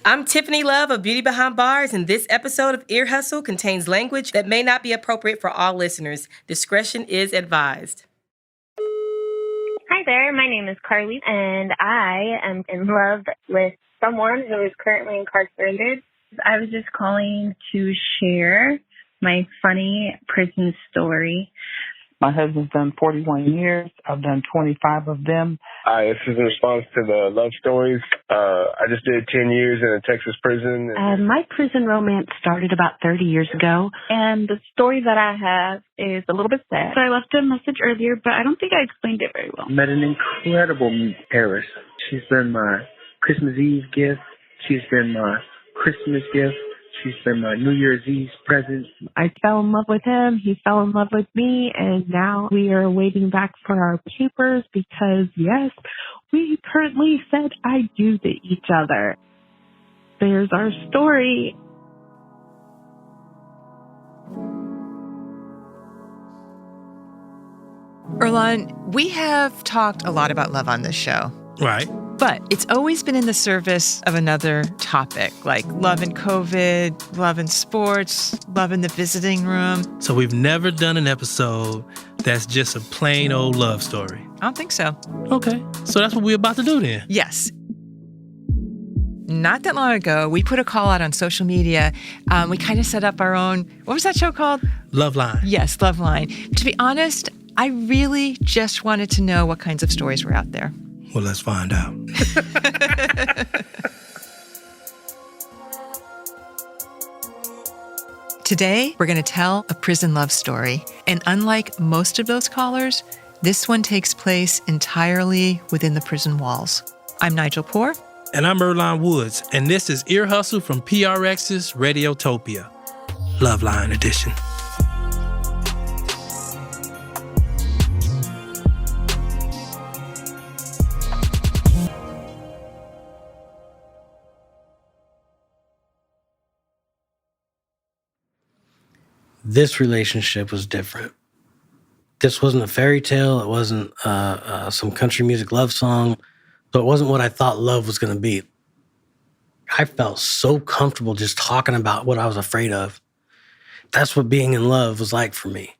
I'm Tiffany Love of Beauty Behind Bars, and this episode of Ear Hustle contains language that may not be appropriate for all listeners. Discretion is advised. Hi there, my name is Carly, and I am in love with someone who is currently incarcerated. I was just calling to share my funny prison story. My husband's done 41 years. I've done 25 of them. Hi, this is in response to the love stories. I just did 10 years in a Texas prison. My prison romance started about 30 years ago. And the story that I have is a little bit sad. So I left a message earlier, but I don't think I explained it very well. Met an incredible heiress. She's been my Christmas Eve gift. She's been my Christmas gift. She's been my New Year's Eve present. I fell in love with him. He fell in love with me. And now we are waiting back for our papers because, yes, we currently said I do to each other. There's our story. Earlonne, we have talked a lot about love on this show. Right. But it's always been in the service of another topic, like love in COVID, love in sports, love in the visiting room. So we've never done an episode that's just a plain old love story. I don't think so. Okay, so that's what we're about to do then. Yes. Not that long ago, we put a call out on social media. We kind of set up our own, what was that show called? Love Line. Yes, Love Line. To be honest, I really just wanted to know what kinds of stories were out there. Well, let's find out. Today, we're going to tell a prison love story. And unlike most of those callers, this one takes place entirely within the prison walls. I'm Nigel Poor. And I'm Earlonne Woods. And this is Ear Hustle from PRX's Radiotopia. Love Line edition. This relationship was different. This wasn't a fairy tale. It wasn't some country music love song. So it wasn't what I thought love was going to be. I felt so comfortable just talking about what I was afraid of. That's what being in love was like for me.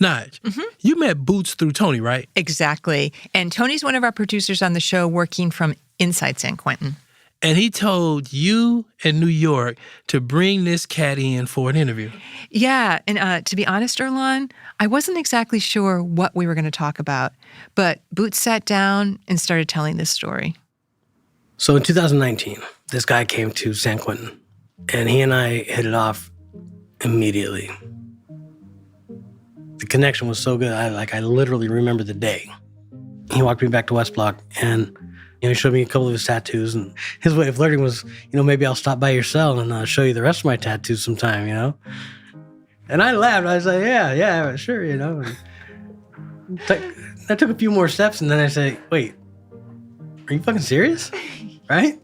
Nige, you met Boots through Tony, right? Exactly. And Tony's one of our producers on the show working from inside San Quentin. And he told you in New York to bring this cat in for an interview. Yeah, and to be honest, Earlonne, I wasn't exactly sure what we were going to talk about, but Boots sat down and started telling this story. So in 2019, this guy came to San Quentin, and he and I hit it off immediately. The connection was so good, I literally remember the day. He walked me back to West Block, and he showed me a couple of his tattoos, and his way of flirting was, maybe I'll stop by your cell and show you the rest of my tattoos sometime, And I laughed. I was like, yeah, sure, I took a few more steps, and then I said, wait, are you fucking serious? Right?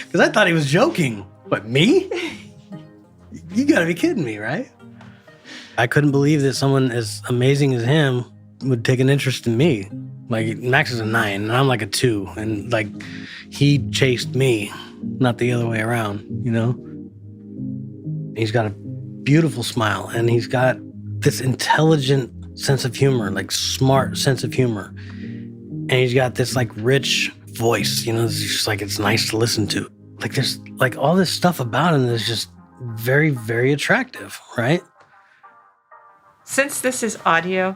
Because I thought he was joking. What, me? You gotta be kidding me, right? I couldn't believe that someone as amazing as him would take an interest in me. Like, Max is a 9, and I'm like a 2. And, he chased me, not the other way around, He's got a beautiful smile, and he's got this intelligent sense of humor, smart sense of humor. And he's got this, rich voice, it's just, it's nice to listen to. There's, all this stuff about him that's just very, very attractive, right? Since this is audio,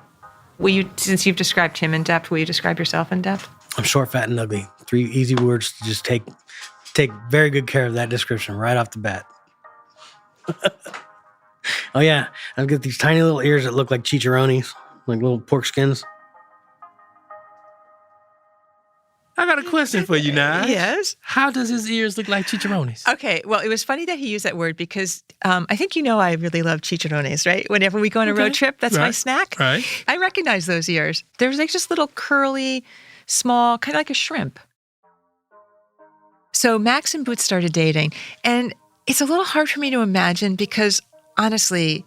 since you've described him in depth, will you describe yourself in depth? I'm short, fat, and ugly. 3 easy words to just take very good care of that description right off the bat. Oh yeah, I've got these tiny little ears that look like chicharrones, like little pork skins. I got a question for you, Nige. Yes? How does his ears look like chicharrones? Okay, well, it was funny that he used that word because I think I really love chicharrones, right? Whenever we go on a road trip, that's my snack. Right. I recognize those ears. There's just little curly, small, kind of like a shrimp. So Max and Boots started dating, and it's a little hard for me to imagine because, honestly,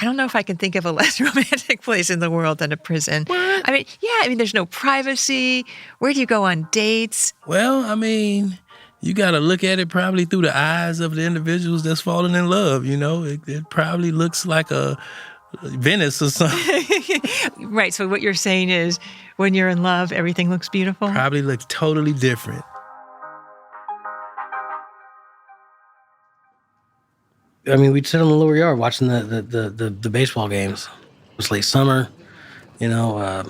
I don't know if I can think of a less romantic place in the world than a prison. What? I mean, there's no privacy. Where do you go on dates? Well, I mean, you got to look at it probably through the eyes of the individuals that's falling in love, you know? It probably looks like a Venice or something. Right, so what you're saying is when you're in love, everything looks beautiful? Probably looks totally different. I mean, we'd sit on the lower yard watching the baseball games. It was late summer, you know,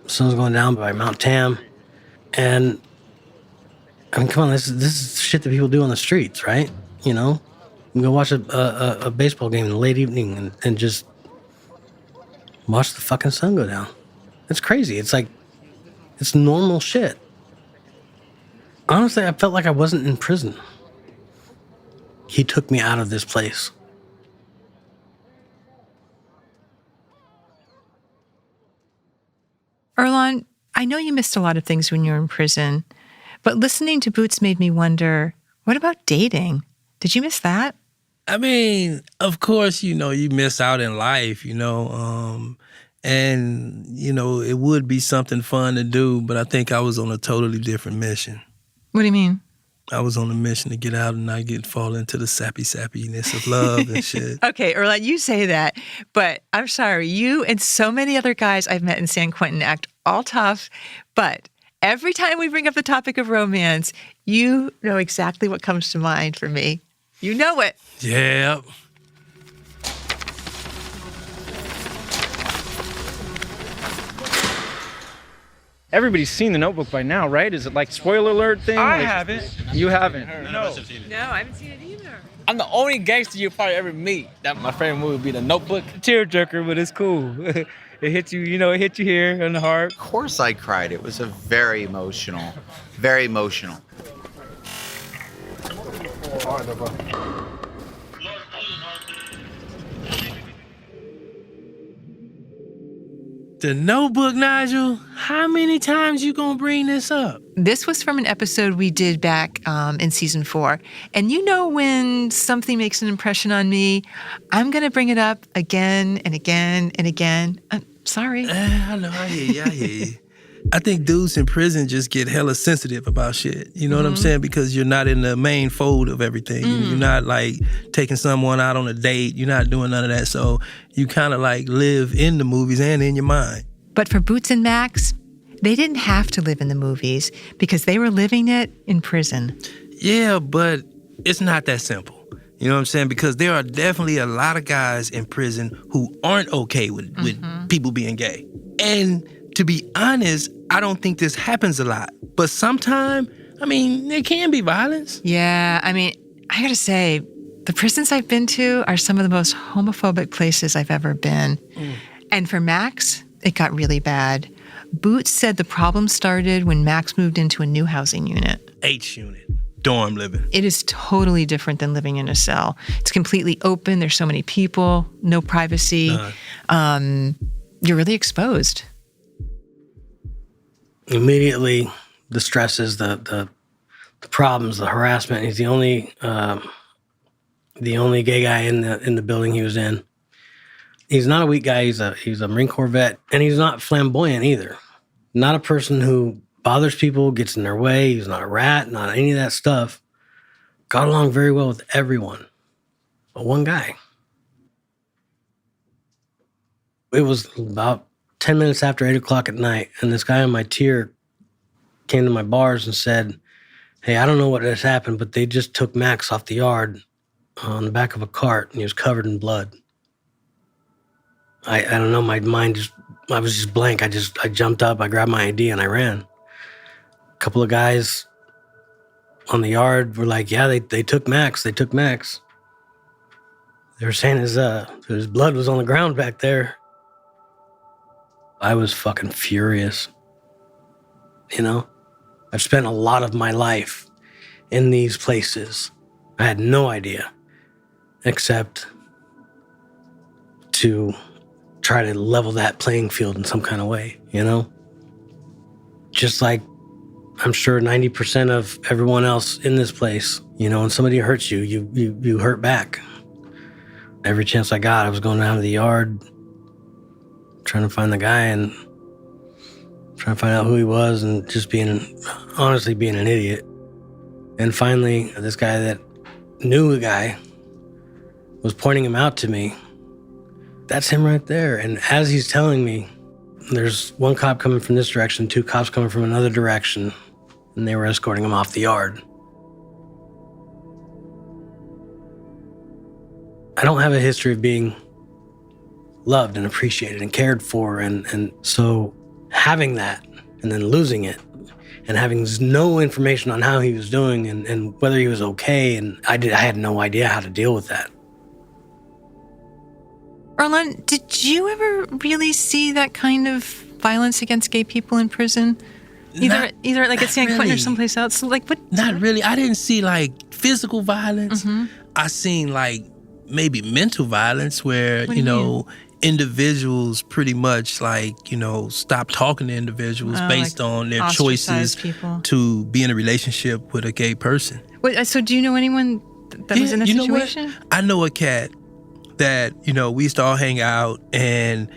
sun's going down by Mount Tam. And, I mean, come on, this is shit that people do on the streets, right? You know? You go watch a baseball game in the late evening and just watch the fucking sun go down. It's crazy. It's like, it's normal shit. Honestly, I felt like I wasn't in prison. He took me out of this place. Earlonne, I know you missed a lot of things when you were in prison, but listening to Boots made me wonder, what about dating? Did you miss that? I mean, of course, you know, you miss out in life, you know, and, you know, it would be something fun to do, but I think I was on a totally different mission. What do you mean? I was on a mission to get out and not fall into the sappiness of love and shit. Okay, Earlonne, you say that, but I'm sorry, you and so many other guys I've met in San Quentin act all tough, but every time we bring up the topic of romance, you know exactly what comes to mind for me. You know it. Yeah. Everybody's seen The Notebook by now, right? Is it like spoiler alert thing? I haven't. You haven't? No, I haven't seen it either. I'm the only gangster you'll probably ever meet. That my favorite movie would be The Notebook. Tearjerker, but it's cool. It hits you, you know, it hits you here in the heart. Of course I cried. It was a very emotional, very emotional. The Notebook, Nigel? How many times you gonna bring this up? This was from an episode we did back in season 4. And you know when something makes an impression on me, I'm going to bring it up again and again and again. Sorry. I know, I hear you. I think dudes in prison just get hella sensitive about shit. You know what I'm saying? Because you're not in the main fold of everything. You're not like taking someone out on a date. You're not doing none of that. So you kind of like live in the movies and in your mind. But for Boots and Max, they didn't have to live in the movies because they were living it in prison. Yeah, but it's not that simple. You know what I'm saying? Because there are definitely a lot of guys in prison who aren't okay with people being gay. And to be honest, I don't think this happens a lot. But sometimes, I mean, there can be violence. Yeah, I mean, I gotta say, the prisons I've been to are some of the most homophobic places I've ever been. And for Max, it got really bad. Boots said the problem started when Max moved into a new housing unit. H unit. Dorm living. It is totally different than living in a cell. It's completely open. There's so many people, no privacy. You're really exposed. Immediately, the stresses, the problems, the harassment. He's the only gay guy in the building he was in. He's not a weak guy. He's a Marine Corps vet, and he's not flamboyant either. Not a person who bothers people, gets in their way. He's not a rat, not any of that stuff. Got along very well with everyone, but one guy. It was about 10 minutes after 8 o'clock at night, and this guy on my tier came to my bars and said, "Hey, I don't know what has happened, but they just took Max off the yard on the back of a cart, and he was covered in blood." I don't know, my mind I was just blank. I jumped up, I grabbed my ID, and I ran. A couple of guys on the yard were like, "Yeah, they took Max. They took Max." They were saying his blood was on the ground back there. I was fucking furious. You know? I've spent a lot of my life in these places. I had no idea, except to try to level that playing field in some kind of way, you know? Just like I'm sure 90% of everyone else in this place, you know, when somebody hurts you, you hurt back. Every chance I got, I was going down to the yard, trying to find the guy and trying to find out who he was and just honestly being an idiot. And finally, this guy that knew the guy was pointing him out to me. That's him right there. And as he's telling me, there's one cop coming from this direction, 2 cops coming from another direction, and they were escorting him off the yard. I don't have a history of being loved and appreciated and cared for, and so having that and then losing it and having no information on how he was doing and whether he was okay, and I had no idea how to deal with that. Arlen, did you ever really see that kind of violence against gay people in prison? Either like at San Quentin or someplace else? So like what? Not really. I didn't see like physical violence. I seen like maybe mental violence where, individuals pretty much like, stop talking to individuals based on their choices to be in a relationship with a gay person. Wait, so do you know anyone that was in that situation? Know what? I know a cat that, we used to all hang out, and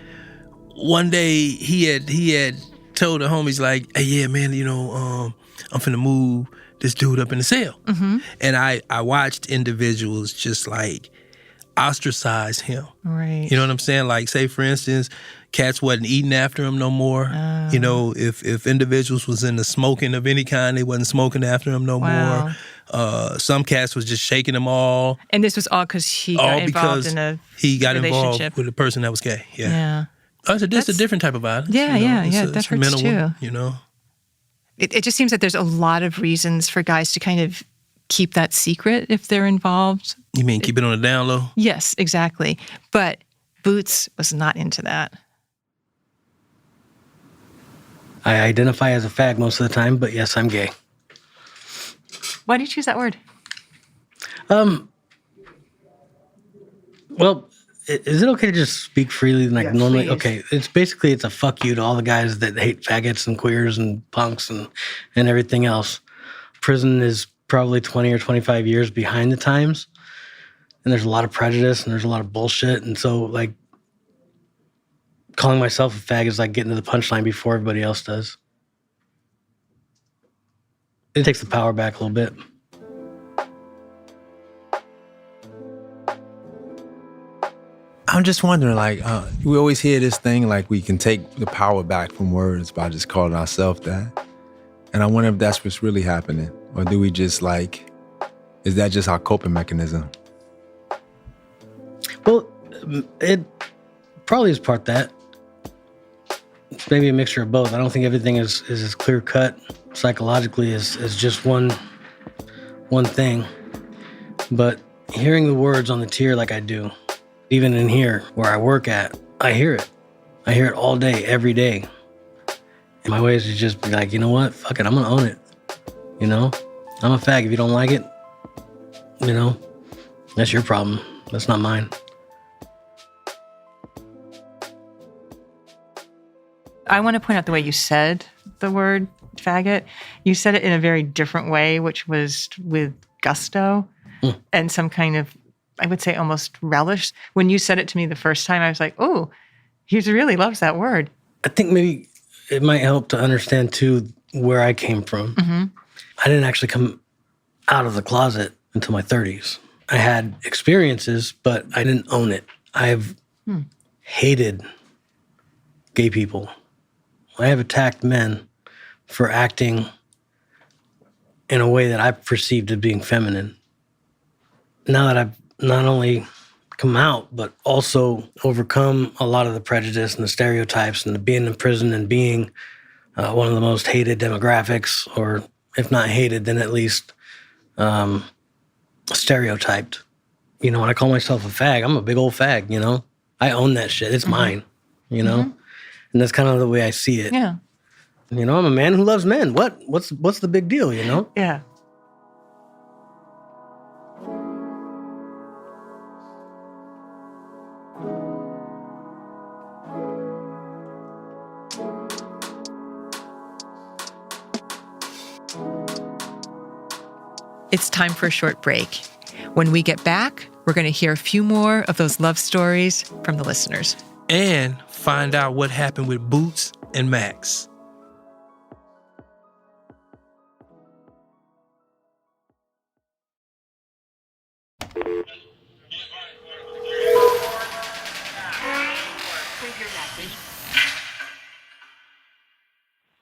one day he had told the homies like, hey, yeah, man, I'm finna move this dude up in the cell. And I watched individuals just like ostracize him. Right. You know what I'm saying? Like, say, for instance, cats wasn't eating after him no more. If individuals was into smoking of any kind, they wasn't smoking after him no more. Some cats was just shaking them all. And this was all because he got involved in a he got relationship involved with a person that was gay. Yeah. Yeah. Oh, so this is a different type of violence. Yeah, that it's hurts mental too. One, It just seems that there's a lot of reasons for guys to kind of keep that secret if they're involved. You mean keep it on the down low? Yes, exactly. But Boots was not into that. I identify as a fag most of the time, but yes, I'm gay. Why do you choose that word? Well, is it okay to just speak freely like normally? Please. Okay, it's a fuck you to all the guys that hate faggots and queers and punks and everything else. Prison is probably 20 or 25 years behind the times, and there's a lot of prejudice and there's a lot of bullshit, and so like calling myself a fag is like getting to the punchline before everybody else does. It takes the power back a little bit. I'm just wondering, like, we always hear this thing, like we can take the power back from words by just calling ourselves that. And I wonder if that's what's really happening. Or do we just is that just our coping mechanism? Well, it probably is part that. It's maybe a mixture of both. I don't think everything is as clear cut psychologically as just one thing. But hearing the words on the tier like I do, even in here where I work at, I hear it. I hear it all day, every day. And my way is to just be like, you know what? Fuck it, I'm gonna own it. I'm a fag. If you don't like it, that's your problem. That's not mine. I want to point out the way you said the word faggot. You said it in a very different way, which was with gusto and some kind of, I would say, almost relish. When you said it to me the first time, I was like, oh, he really loves that word. I think maybe it might help to understand, too, where I came from. I didn't actually come out of the closet until my 30s. I had experiences, but I didn't own it. I've hated gay people. I have attacked men for acting in a way that I perceived as being feminine. Now that I've not only come out, but also overcome a lot of the prejudice and the stereotypes and the being in prison and being one of the most hated demographics, or if not hated, then at least stereotyped. When I call myself a fag, I'm a big old fag, I own that shit. It's mine, And that's kind of the way I see it. Yeah. I'm a man who loves men. What's the big deal, Yeah. It's time for a short break. When we get back, We're going to hear a few more of those love stories from the listeners. And find out what happened with Boots and Max.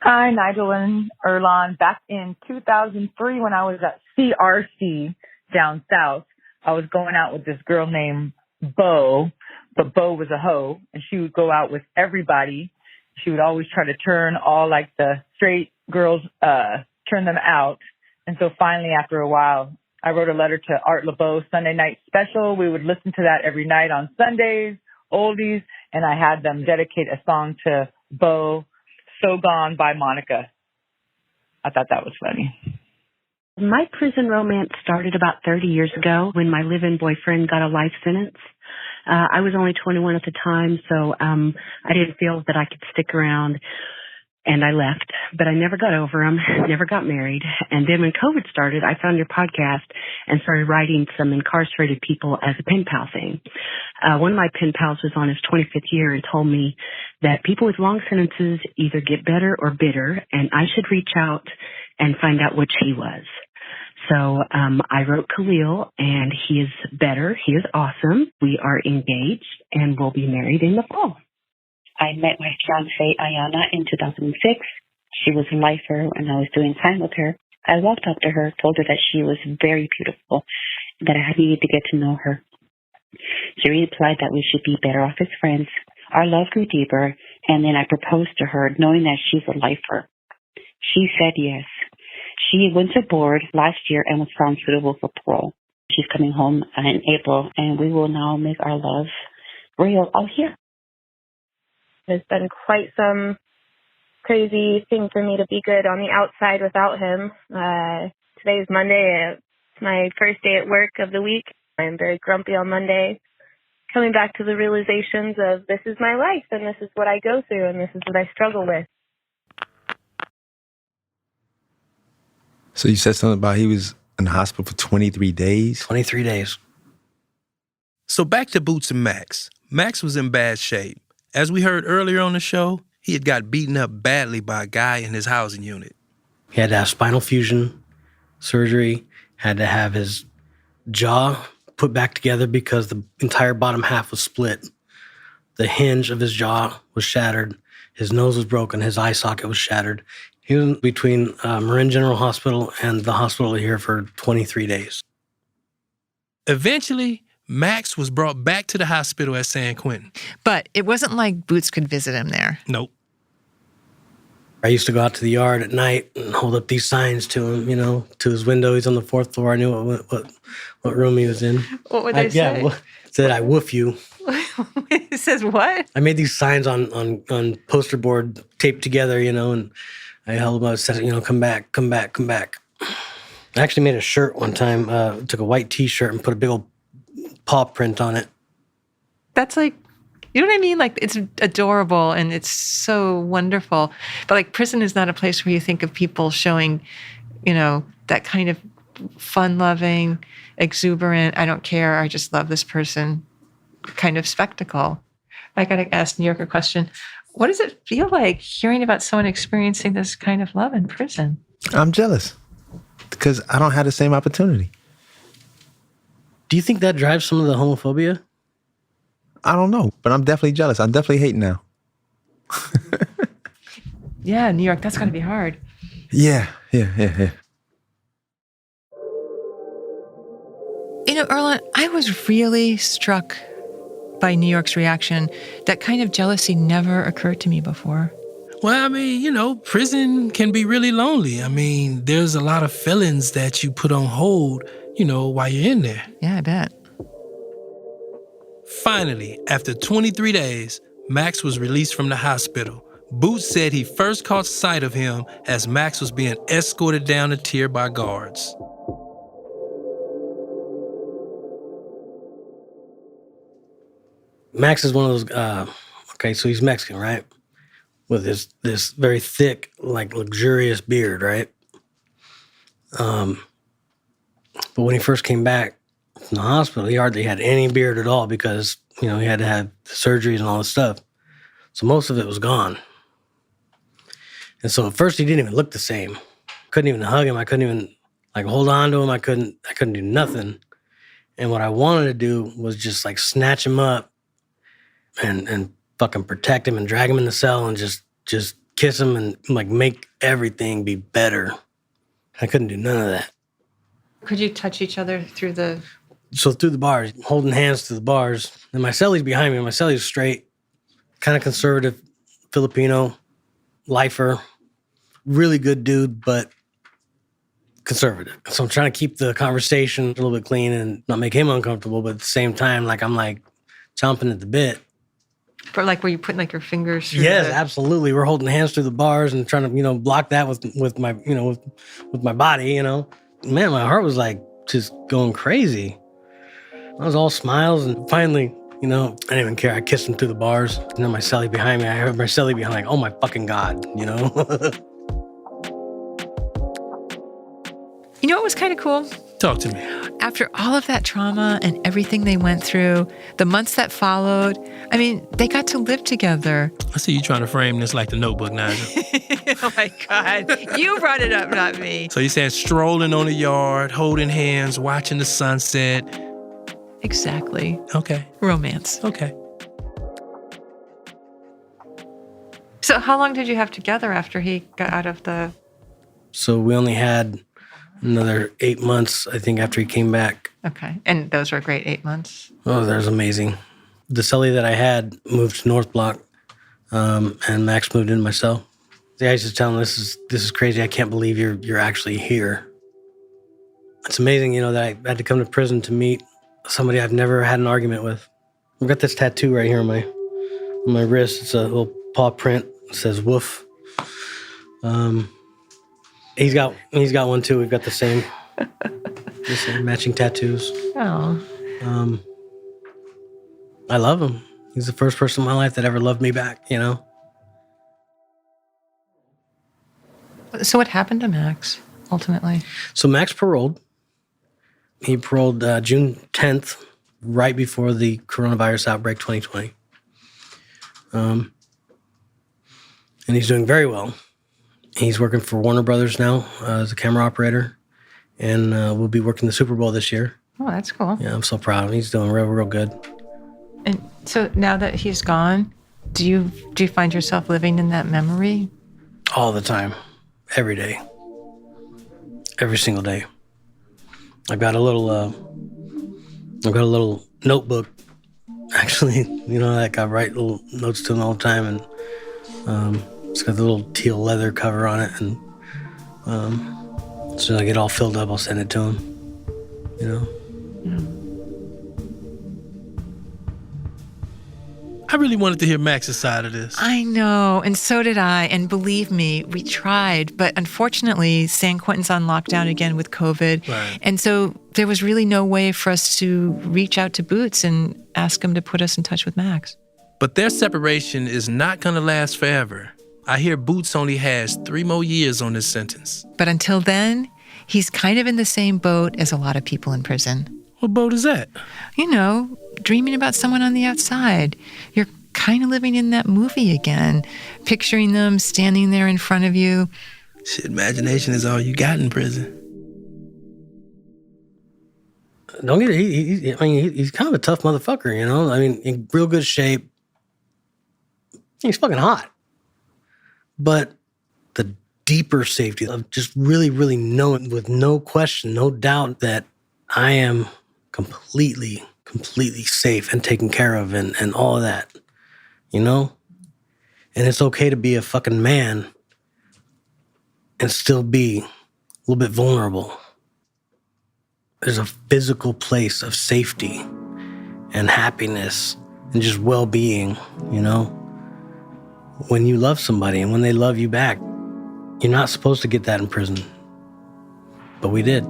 Hi, Nigel and Erlon. Back in 2003 when I was at CRC down south, I was going out with this girl named Bo, but Bo was a hoe, and she would go out with everybody. She would always try to turn all like the straight girls, turn them out. And so finally, after a while, I wrote a letter to Art LeBeau Sunday Night Special. We would listen to that every night on Sundays, oldies, and I had them dedicate a song to Bo, So Gone by Monica. I thought that was funny. My prison romance started about 30 years ago when my live-in boyfriend got a life sentence. I was only 21 at the time, so I didn't feel that I could stick around, and I left. But I never got over him, never got married. And then when COVID started, I found your podcast and started writing some incarcerated people as a pen pal thing. One of my pen pals was on his 25th year and told me that people with long sentences either get better or bitter, and I should reach out and find out which he was. So I wrote Khalil, and he is better. He is awesome. We are engaged, and we'll be married in the fall. I met my fiancée, Ayana, in 2006. She was a lifer, and I was doing time with her. I walked up to her, told her that she was very beautiful, that I needed to get to know her. She replied that we should be better off as friends. Our love grew deeper, and then I proposed to her, knowing that she's a lifer. She said yes. She went to board last year and was found suitable for parole. She's coming home in April, and we will now make our love real out here. It's been quite some crazy thing for me to be good on the outside without him. Today is Monday. It's my first day at work of the week. I'm very grumpy on Monday. Coming back to the realizations of this is my life, and this is what I go through, and this is what I struggle with. So you said something about he was in the hospital for 23 days? 23 days. So back to Boots and Max. Max was in bad shape. As we heard earlier on the show, he had got beaten up badly by a guy in his housing unit. He had to have spinal fusion surgery, had to have his jaw put back together because the entire bottom half was split. The hinge of his jaw was shattered. His nose was broken. His eye socket was shattered. He was between Marin General Hospital and the hospital here for 23 days. Eventually, Max was brought back to the hospital at San Quentin. But it wasn't like Boots could visit him there. Nope. I used to go out to the yard at night and hold up these signs to him, you know, to his window. He's on the 4th floor. I knew what room he was in. What would they say? Yeah, it said, "I woof you." It says what? I made these signs on poster board taped together, you know, and I held them up, said, you know, come back, come back, come back. I actually made a shirt one time, took a white T-shirt and put a big old paw print on it. That's like, you know what I mean? Like, it's adorable and it's so wonderful. But like, prison is not a place where you think of people showing, you know, that kind of fun-loving, exuberant, I don't care, I just love this person kind of spectacle. I got to ask New York a question. What does it feel like hearing about someone experiencing this kind of love in prison? I'm jealous because I don't have the same opportunity. Do you think that drives some of the homophobia? I don't know, but I'm definitely jealous. I'm definitely hating now. Yeah, New York, that's got to be hard. Yeah. You know, Erlen, I was really struck by New York's reaction. That kind of jealousy never occurred to me before. Well, I mean, you know, prison can be really lonely. I mean, there's a lot of feelings that you put on hold, you know, while you're in there. Yeah, I bet. Finally, after 23 days, Max was released from the hospital. Boots said he first caught sight of him as Max was being escorted down the tier by guards. Max is one of those, okay, so he's Mexican, right? With this very thick, like luxurious beard, right? But when he first came back, from the hospital. He hardly had any beard at all because, he had to have surgeries and all this stuff. So most of it was gone. And so at first he didn't even look the same. Couldn't even hug him. I couldn't even hold on to him. I couldn't do nothing. And what I wanted to do was just snatch him up and fucking protect him and drag him in the cell and just kiss him and make everything be better. I couldn't do none of that. Could you touch each other through the... So through the bars, holding hands through the bars. And my cellie's behind me. My cellie's straight, kind of conservative, Filipino, lifer, really good dude, but conservative. So I'm trying to keep the conversation a little bit clean and not make him uncomfortable, but at the same time, I'm chomping at the bit. But were you putting your fingers through Yes, absolutely. We're holding hands through the bars and trying to, block that with my, with my body, Man, my heart was just going crazy. I was all smiles, and finally, I didn't even care. I kissed him through the bars. And then my cellie behind me, I heard my cellie behind, oh my fucking God, You know what was kind of cool? Talk to me. After all of that trauma and everything they went through, the months that followed, they got to live together. I see you trying to frame this like the Notebook, Nigel. Oh my God. You brought it up, not me. So you're saying strolling on the yard, holding hands, watching the sunset. Exactly. Okay. Romance. Okay. So how long did you have together after he got out of the... So we only had another 8 months, I think, after he came back. Okay. And those were a great 8 months? Oh, that was amazing. The cellie that I had moved to North Block, and Max moved into my cell. I used to tell him, this is crazy. I can't believe you're actually here. It's amazing, that I had to come to prison to meet somebody I've never had an argument with. I've got this tattoo right here on my wrist. It's a little paw print. It says woof. He's got one too. We've got the same matching tattoos. Oh. I love him. He's the first person in my life that ever loved me back, So what happened to Max, ultimately? So Max paroled. He paroled June 10th, right before the coronavirus outbreak 2020. And he's doing very well. He's working for Warner Brothers now as a camera operator, and we'll be working the Super Bowl this year. Oh, that's cool. Yeah, I'm so proud of him. He's doing real good. And so now that he's gone, do you find yourself living in that memory? All the time. Every day. Every single day. I've got a little notebook, actually, I write little notes to him all the time, and it's got the little teal leather cover on it, and as soon as I get all filled up, I'll send it to him, Yeah. I really wanted to hear Max's side of this. I know, and so did I. And believe me, we tried. But unfortunately, San Quentin's on lockdown again with COVID. Right. And so there was really no way for us to reach out to Boots and ask him to put us in touch with Max. But their separation is not going to last forever. I hear Boots only has 3 more years on this sentence. But until then, he's kind of in the same boat as a lot of people in prison. What boat is that? Dreaming about someone on the outside. You're kind of living in that movie again, picturing them standing there in front of you. Shit, imagination is all you got in prison. Don't get it. He's kind of a tough motherfucker, in real good shape. He's fucking hot. But the deeper safety of just really, really knowing with no question, no doubt that I am completely safe and taken care of and all of that, And it's okay to be a fucking man and still be a little bit vulnerable. There's a physical place of safety and happiness and just well-being, When you love somebody and when they love you back, you're not supposed to get that in prison. But we did.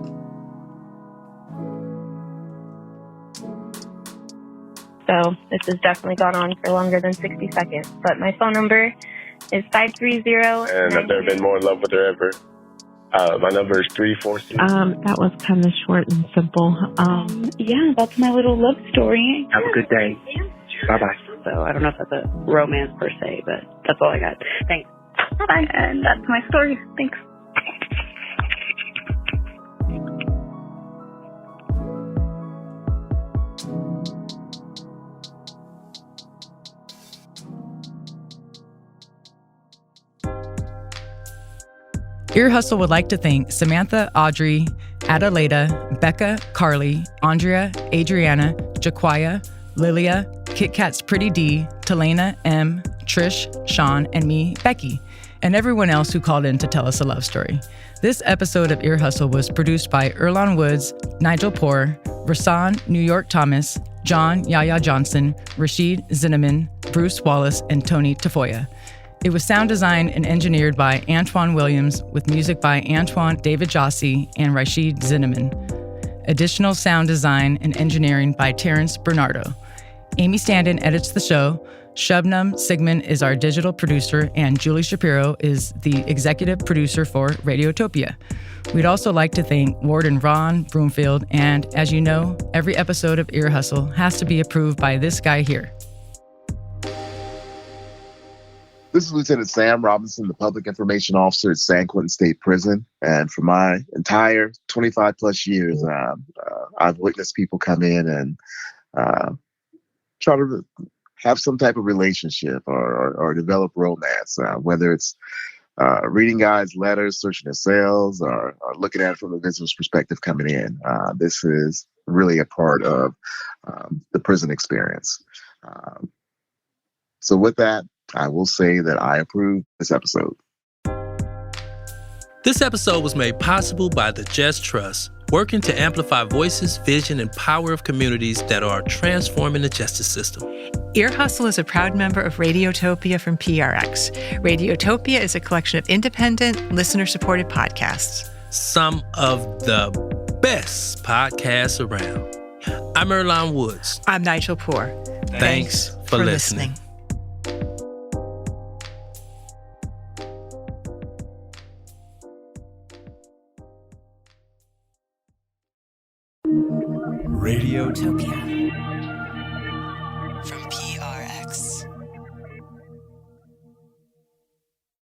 So this has definitely gone on for longer than 60 seconds. But my phone number is 530. And I've never been more in love with her ever. My number is 346. That was kind of short and simple. Yeah, that's my little love story. Have a good day. Bye-bye. So I don't know if that's a romance per se, but that's all I got. Thanks. Bye-bye. And that's my story. Thanks. Ear Hustle would like to thank Samantha, Audrey, Adelaida, Becca, Carly, Andrea, Adriana, Jaquia, Lilia, Kit Kat's Pretty D, Talena, M, Trish, Sean, and me, Becky, and everyone else who called in to tell us a love story. This episode of Ear Hustle was produced by Erlon Woods, Nigel Poor, Rasan New York Thomas, John Yaya Johnson, Rashid Zinneman, Bruce Wallace, and Tony Tafoya. It was sound designed and engineered by Antoine Williams with music by Antoine David Jossi and Rashid Zinneman. Additional sound design and engineering by Terrence Bernardo. Amy Standen edits the show. Shubnam Sigmund is our digital producer, and Julie Shapiro is the executive producer for Radiotopia. We'd also like to thank Warden Ron Broomfield, and as you know, every episode of Ear Hustle has to be approved by this guy here. This is Lieutenant Sam Robinson, the Public Information Officer at San Quentin State Prison. And for my entire 25 plus years, I've witnessed people come in and try to have some type of relationship or develop romance, whether it's reading guys' letters, searching their cells, or looking at it from a visitor's perspective coming in. This is really a part of the prison experience. So with that, I will say that I approve this episode. This episode was made possible by the Just Trust, working to amplify voices, vision, and power of communities that are transforming the justice system. Ear Hustle is a proud member of Radiotopia from PRX. Radiotopia is a collection of independent, listener-supported podcasts. Some of the best podcasts around. I'm Erlon Woods. I'm Nigel Poor. Thanks for listening. Radiotopia.